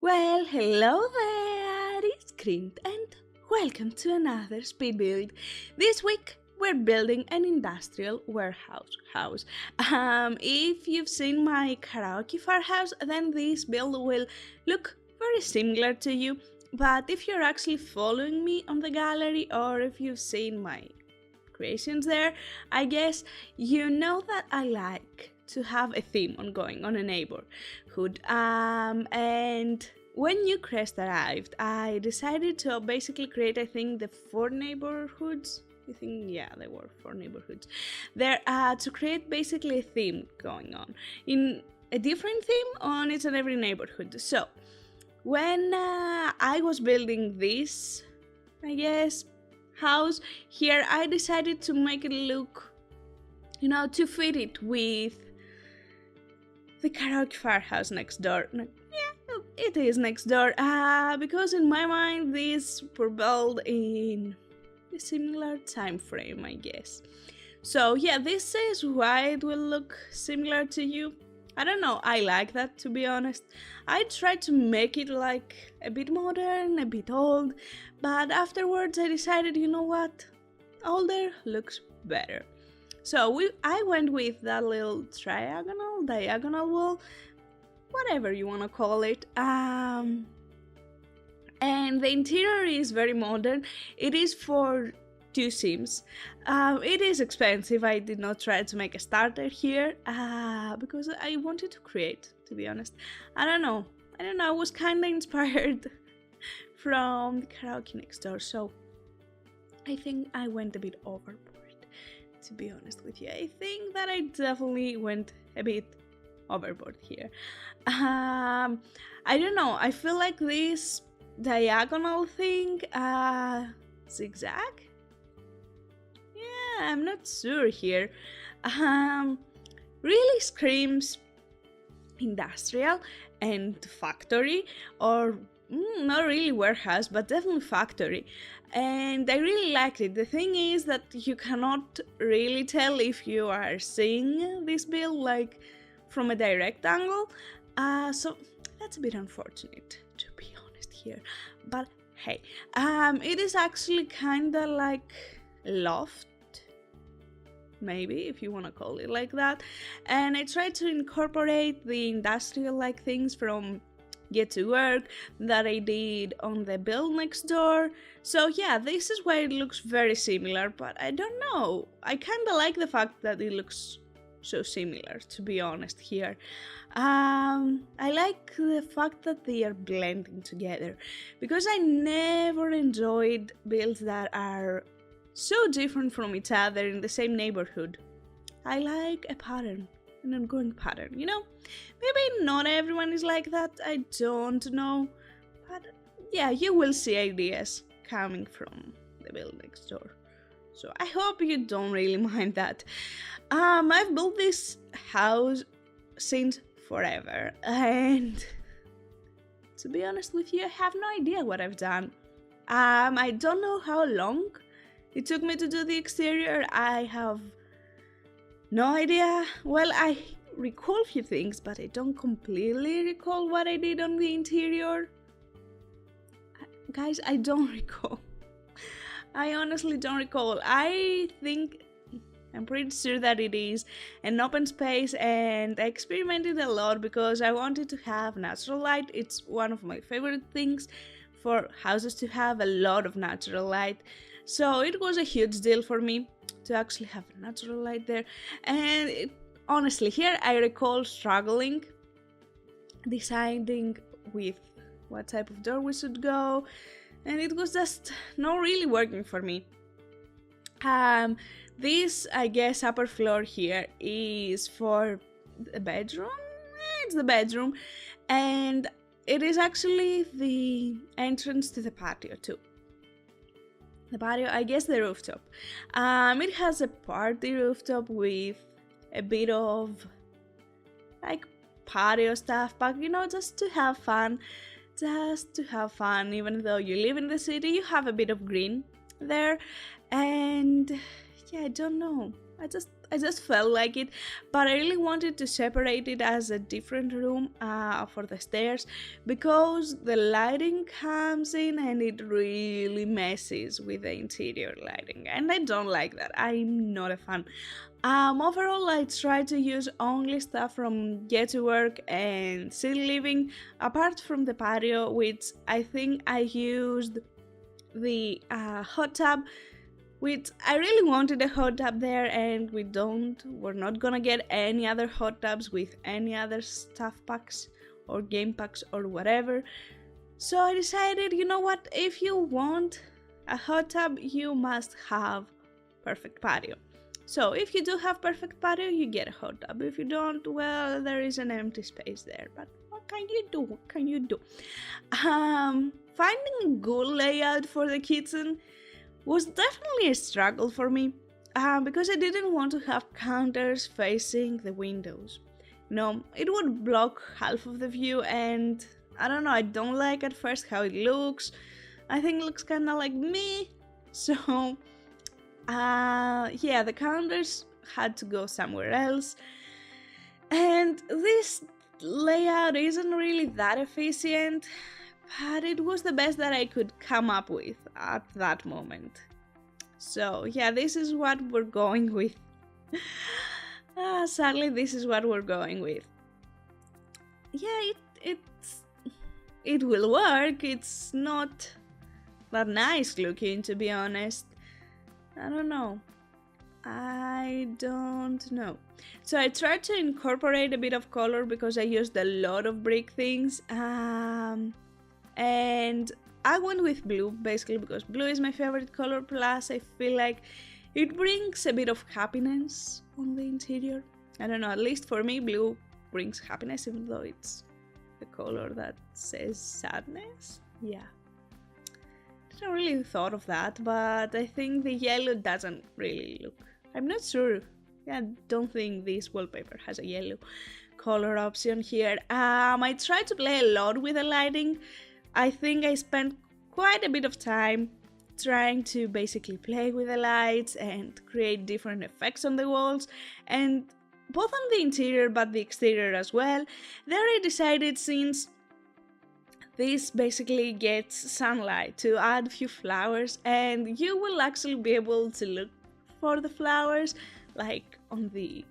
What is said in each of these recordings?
Well, hello there, it's Kriint and welcome to another speed build. This week we're building an industrial warehouse house. If you've seen my karaoke farmhouse, then this build will look very similar to you. But if you're actually following me on the gallery or if you've seen my creations there, I guess you know that I like to have a theme ongoing on a neighborhood. And when New Crest arrived, I decided to basically create, I think, the four neighborhoods. I think, yeah, there were four neighborhoods there to create basically a theme going on in a different theme on each and every neighborhood. So when I was building this, I guess, house here, I decided to make it look, to fit it with the karaoke farmhouse next door. Yeah, it is next door, because in my mind these were built in a similar time frame, I guess. So yeah, this is why it will look similar to you. I don't know, I like that, to be honest. I tried to make it like a bit modern, a bit old, but afterwards I decided, you know what, older looks better. So I went with that little diagonal wall, whatever you want to call it. And the interior is very modern. It is for two sims. It is expensive. I did not try to make a starter here because I wanted to create, to be honest. I don't know. I was kind of inspired from the karaoke next door, so I think I went a bit overboard. To be honest with you, I think that I definitely went a bit overboard here. I don't know, I feel like this diagonal thing, zigzag? Yeah, I'm not sure here. Really screams industrial and factory, or not really warehouse, but definitely factory. And I really liked it. The thing is that you cannot really tell if you are seeing this build like from a direct angle, so that's a bit unfortunate, to be honest here. But hey, it is actually kinda like loft, maybe, if you want to call it like that. And I tried to incorporate the industrial like things from Get to Work that I did on the build next door. So yeah, this is why it looks very similar, but I don't know, I kind of like the fact that it looks so similar, to be honest here. I like the fact that they are blending together, because I never enjoyed builds that are so different from each other in the same neighborhood. I like a pattern, an ongoing pattern, Maybe not everyone is like that, I don't know. But yeah, you will see ideas coming from the build next door. So I hope you don't really mind that. I've built this house since forever, and to be honest with you, I have no idea what I've done. I don't know how long it took me to do the exterior. I have no idea. Well, I recall a few things, but I don't completely recall what I did on the interior. Guys, I don't recall. I honestly don't recall. I'm pretty sure that it is an open space, and I experimented a lot because I wanted to have natural light. It's one of my favorite things for houses, to have a lot of natural light. So it was a huge deal for me to actually have natural light there. And honestly, here I recall struggling, deciding with what type of door we should go, and it was just not really working for me. This, I guess, upper floor here is for the bedroom. It's the bedroom, and it is actually the entrance to the patio too. The patio, I guess, the rooftop. It has a party rooftop with a bit of like patio stuff, but just to have fun. Even though you live in the city, you have a bit of green there. And yeah, I don't know, I just felt like it, but I really wanted to separate it as a different room for the stairs, because the lighting comes in and it really messes with the interior lighting, and I don't like that. I'm not a fan. Overall, I try to use only stuff from Get to Work and City Living, apart from the patio, which I think I used the hot tub, which I really wanted a hot tub there, and we're not gonna get any other hot tubs with any other stuff packs or game packs or whatever. So I decided, you know what, if you want a hot tub, you must have perfect patio. So if you do have perfect patio, you get a hot tub. If you don't, well, there is an empty space there, but what can you do? What can you do? Finding a good layout for the kitchen was definitely a struggle for me, because I didn't want to have counters facing the windows. It would block half of the view, and I don't know, I don't like at first how it looks. I think it looks kind of like me. So yeah, the counters had to go somewhere else, and this layout isn't really that efficient, but it was the best that I could come up with at that moment. So yeah, this is what we're going with. Sadly, this is what we're going with. Yeah, it will work. It's not that nice looking, to be honest. I don't know. So I tried to incorporate a bit of color because I used a lot of brick things. And I went with blue, basically because blue is my favorite color, plus I feel like it brings a bit of happiness on the interior. I don't know, at least for me, blue brings happiness, even though it's the color that says sadness. Yeah. I didn't really thought of that, but I think the yellow doesn't really look. I'm not sure. Yeah, I don't think this wallpaper has a yellow color option here. I tried to play a lot with the lighting. I think I spent quite a bit of time trying to basically play with the lights and create different effects on the walls, and both on the interior but the exterior as well. There I decided, since this basically gets sunlight, to add a few flowers, and you will actually be able to look for the flowers like on the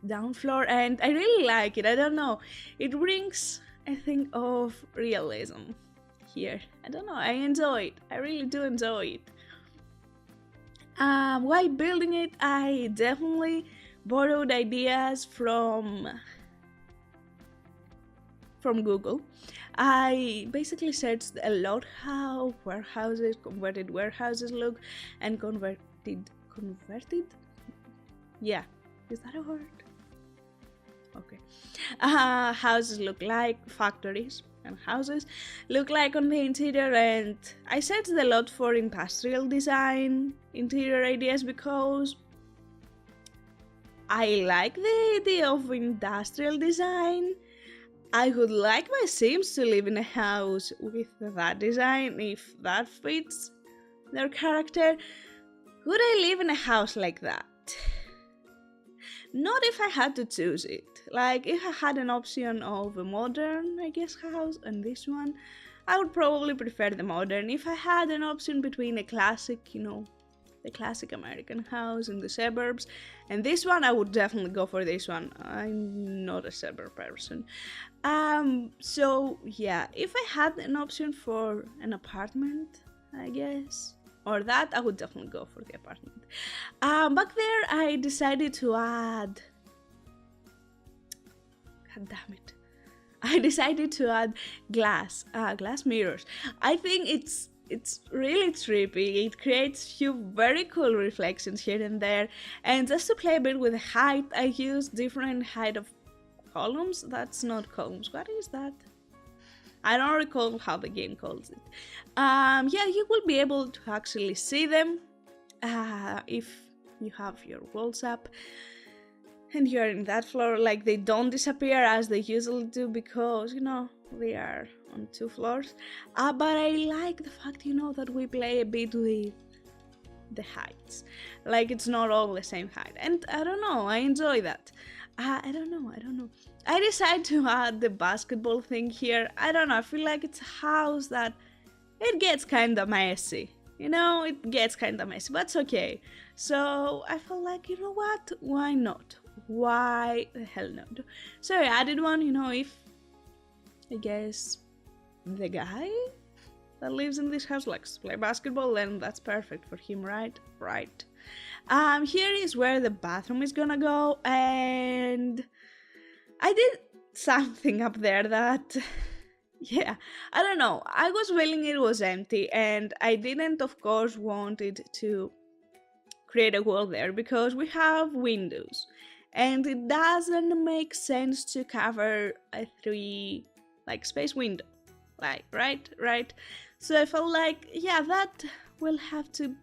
down floor, and I really like it. I don't know, it brings a thing of realism here. I don't know, I enjoy it. I really do enjoy it. While building it, I definitely borrowed ideas from Google. I basically searched a lot how converted warehouses look, and converted? Yeah, is that a word? Okay. Houses look like, factories and houses look like on the interior, and I searched a lot for industrial design interior ideas because I like the idea of industrial design. I would like my Sims to live in a house with that design if that fits their character. Would I live in a house like that? Not if I had to choose it. Like, if I had an option of a modern, I guess, house and this one, I would probably prefer the modern. If I had an option between a classic, the classic American house in the suburbs and this one, I would definitely go for this one. I'm not a suburb person. So yeah, if I had an option for an apartment, I guess, or that, I would definitely go for the apartment. Back there, I decided to add... God damn it. I decided to add glass mirrors. I think it's really trippy. It creates few very cool reflections here and there. And just to play a bit with the height, I use different height of columns. That's not columns. What is that? I don't recall how the game calls it. Yeah, you will be able to actually see them if you have your walls up and you're in that floor. Like, they don't disappear as they usually do because, they are on 2 floors. But I like the fact, that we play a bit with the heights. Like it's not all the same height. And I don't know, I enjoy that. I don't know. I decided to add the basketball thing here. I don't know, I feel like it's a house that it gets kinda messy. It gets kinda messy, but it's okay. So I felt like, you know what? Why not? Why the hell not? So I added one, if I guess the guy that lives in this house likes to play basketball, then that's perfect for him, right? Right. Here is where the bathroom is gonna go, and I did something up there that, yeah, I don't know. I was feeling it was empty, and I didn't, of course, wanted to create a wall there because we have windows, and it doesn't make sense to cover a 3 space window, right. So I felt like, yeah, that will have to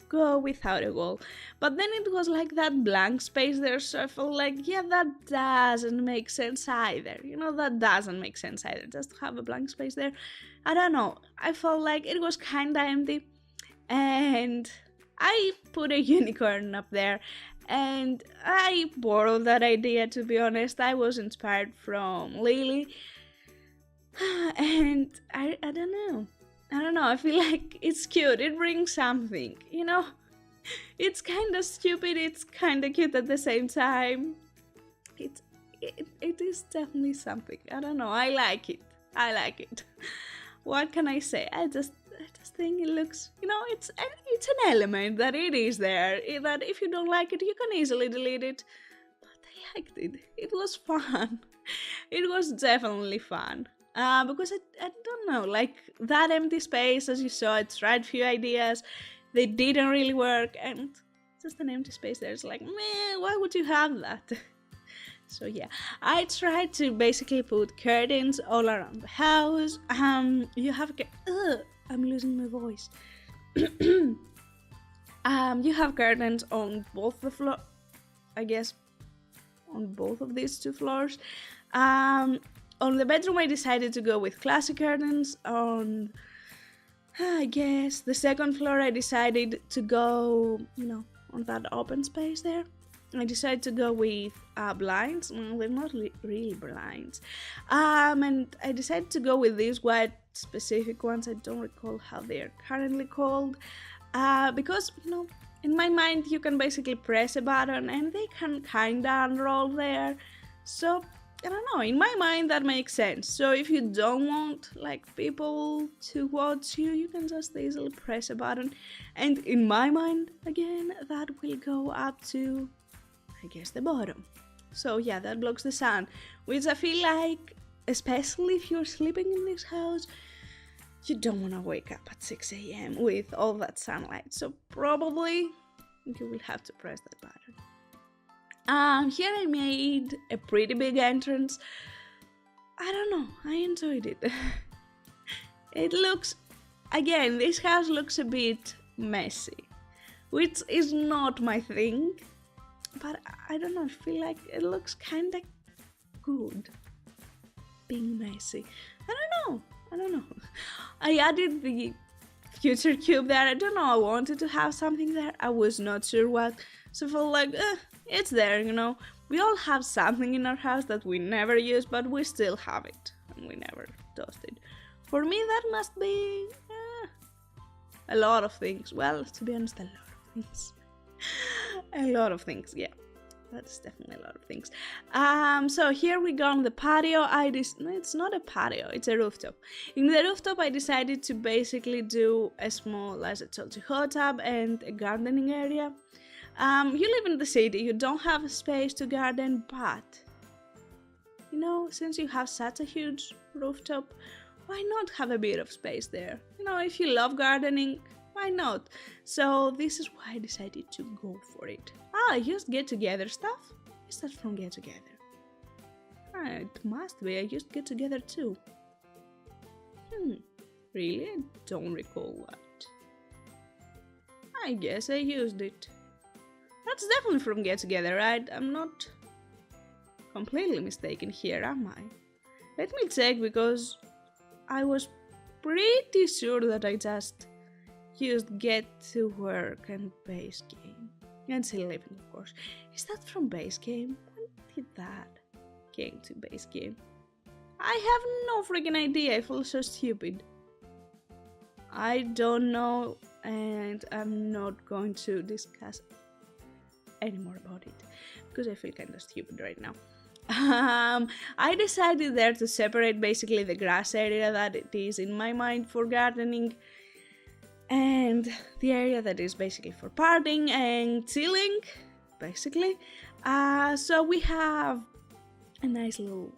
go without a wall. But then it was like that blank space there, so I felt like, yeah, that doesn't make sense either. That doesn't make sense either, just to have a blank space there. I don't know, I felt like it was kinda empty, and I put a unicorn up there, and I borrowed that idea, to be honest. I was inspired from Lily, and I don't know. I feel like it's cute. It brings something, It's kind of stupid. It's kind of cute at the same time. It is definitely something. I don't know. I like it. What can I say? I just think it looks, it's an element that it is there. That if you don't like it, you can easily delete it. But I liked it. It was fun. It was definitely fun. Because I don't know, like that empty space, as you saw, it tried few ideas, they didn't really work, and just an empty space there. It's like, man, why would you have that? So yeah, I tried to basically put curtains all around the house. You have I'm losing my voice. You have curtains on both the floor, I guess, on both of these 2 floors. On the bedroom, I decided to go with classic curtains. On, I guess, the 2nd floor, I decided to go, on that open space there. I decided to go with blinds. Well, they're not really blinds. And I decided to go with these white specific ones. I don't recall how they are currently called. Because, in my mind, you can basically press a button and they can kind of unroll there. So I don't know, in my mind that makes sense. So if you don't want people to watch you, you can just easily press a button. And in my mind, again, that will go up to, I guess, the bottom. So yeah, that blocks the sun, which I feel like, especially if you're sleeping in this house, you don't want to wake up at 6 a.m. with all that sunlight. So probably you will have to press that button. Here I made a pretty big entrance. I don't know, I enjoyed it. It looks, again, this house looks a bit messy, which is not my thing, but I don't know, I feel like it looks kinda good being messy. I don't know. I added the future cube there. I don't know, I wanted to have something there. I was not sure what, so I felt like, it's there, We all have something in our house that we never use, but we still have it, and we never toast it. For me, that must be a lot of things. Well, to be honest, a lot of things. A lot of things, yeah. That's definitely a lot of things. So here we go on the patio. It's not a patio, it's a rooftop. In the rooftop, I decided to basically do a small, as I told you, hot tub and a gardening area. You live in the city, you don't have a space to garden, but, since you have such a huge rooftop, why not have a bit of space there? If you love gardening, why not? So this is why I decided to go for it. I used get together stuff. Is that from get together? It must be. I used get together too. Really? I don't recall what. I guess I used it. That's definitely from get together, right? I'm not completely mistaken here, am I? Let me check, because I was pretty sure that I just used get to work and base game. And still living, of course. Is that from base game? When did that came to base game? I have no freaking idea. I feel so stupid. I don't know, and I'm not going to discuss anymore about it because I feel kind of stupid right now. I decided there to separate basically the grass area that it is in my mind for gardening and the area that is basically for partying and chilling, basically. So we have a nice little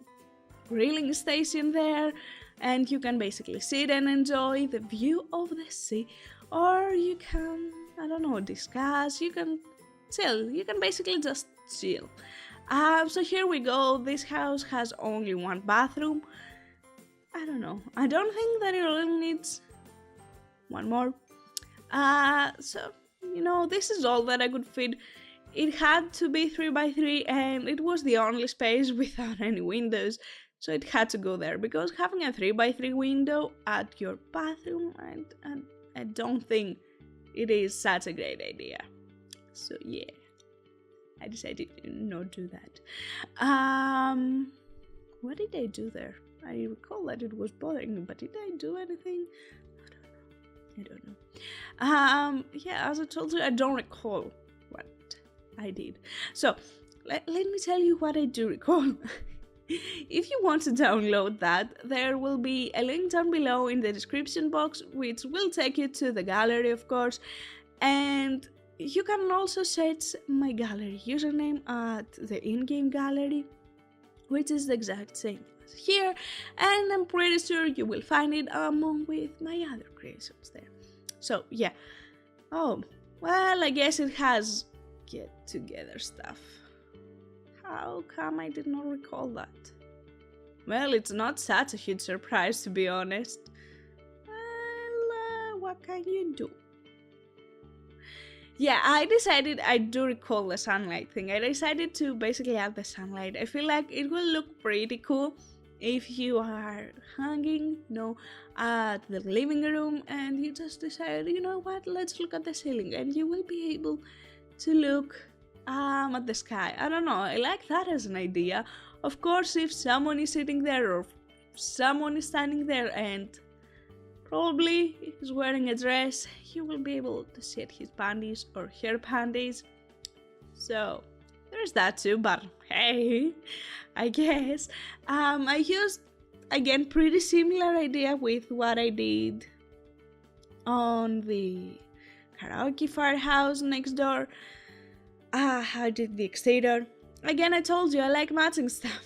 grilling station there, and you can basically sit and enjoy the view of the sea, or you can, I don't know, discuss, you can chill, you can basically just chill. So here we go. This house has only one bathroom. I don't know, I don't think that it really needs one more. So, you know, this is all that I could fit. It had to be 3x3 and it was the only space without any windows, so it had to go there, because having a 3x3 window at your bathroom, I don't think it is such a great idea. So yeah, I decided to not do that. What did I do there? I recall that it was bothering me, but did I do anything? I don't know. Yeah, as I told you, I don't recall what I did. So, let me tell you what I do recall. If you want to download that, there will be a link down below in the description box, which will take you to the gallery, of course. And you can also search my gallery username at the in-game gallery, which is the exact same as here, and I'm pretty sure you will find it among with my other creations there. So yeah. Oh, well, I guess it has get together stuff. How come I did not recall that? Well, it's not such a huge surprise, to be honest. Well, what can you do? Yeah, I decided, I do recall the sunlight thing. I decided to basically add the sunlight. I feel like it will look pretty cool if you are hanging, you know, at the living room and you just decide, you know what, let's look at the ceiling, and you will be able to look at the sky. I don't know, I like that as an idea. Of course, if someone is sitting there or someone is standing there and probably is wearing a dress, you will be able to see his panties or her panties. So there's that too, but hey, I guess. I used, again, pretty similar idea with what I did on the karaoke firehouse next door. I did the exterior. Again, I told you I like matching stuff.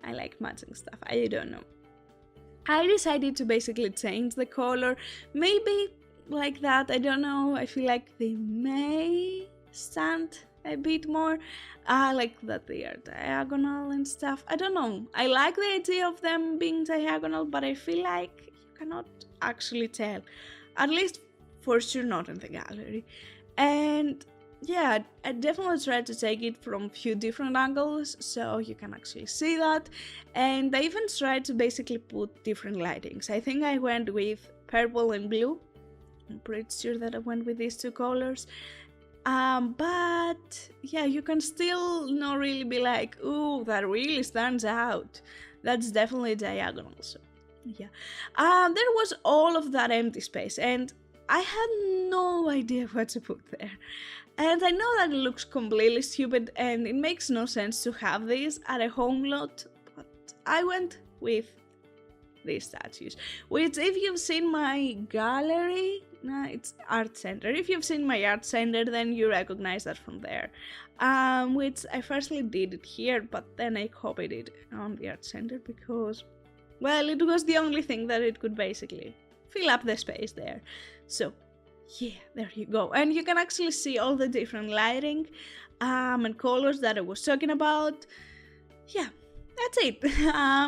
I like matching stuff, I don't know. I decided to basically change the color, maybe like that, I don't know. I feel like they may stand a bit more, like that they are diagonal and stuff. I don't know, I like the idea of them being diagonal, but I feel like you cannot actually tell, at least for sure not in the gallery. And yeah, I definitely tried to take it from a few different angles so you can actually see that, and I even tried to basically put different lightings. I think I went with purple and blue. I'm pretty sure that I went with these two colors. But yeah, you can still not really be like, ooh, that really stands out. That's definitely diagonal, so yeah. There was all of that empty space, and I had no idea what to put there. And I know that it looks completely stupid and it makes no sense to have these at a home lot, but I went with these statues, which if you've seen my gallery, it's art center. If you've seen my art center, then you recognize that from there. Which I firstly did it here, but then I copied it on the art center because, well, it was the only thing that it could basically fill up the space there. So yeah, there you go. And you can actually see all the different lighting and colors that I was talking about. Yeah, that's it.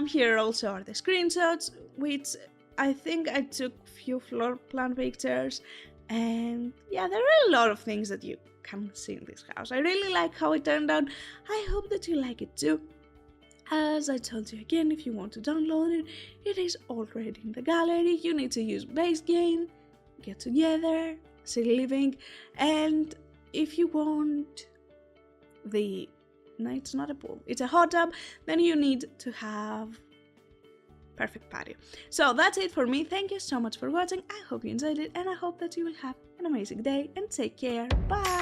Here also are the screenshots, which I think I took few floor plan pictures. And yeah, there are a lot of things that you can see in this house. I really like how it turned out. I hope that you like it too. As I told you again, if you want to download it, it is already in the gallery. You need to use base game. get together, city living, and if you want no, it's not a pool, it's a hot tub, then you need to have perfect patio. So that's it for me. Thank you so much for watching. I hope you enjoyed it, and I hope that you will have an amazing day, and take care. Bye.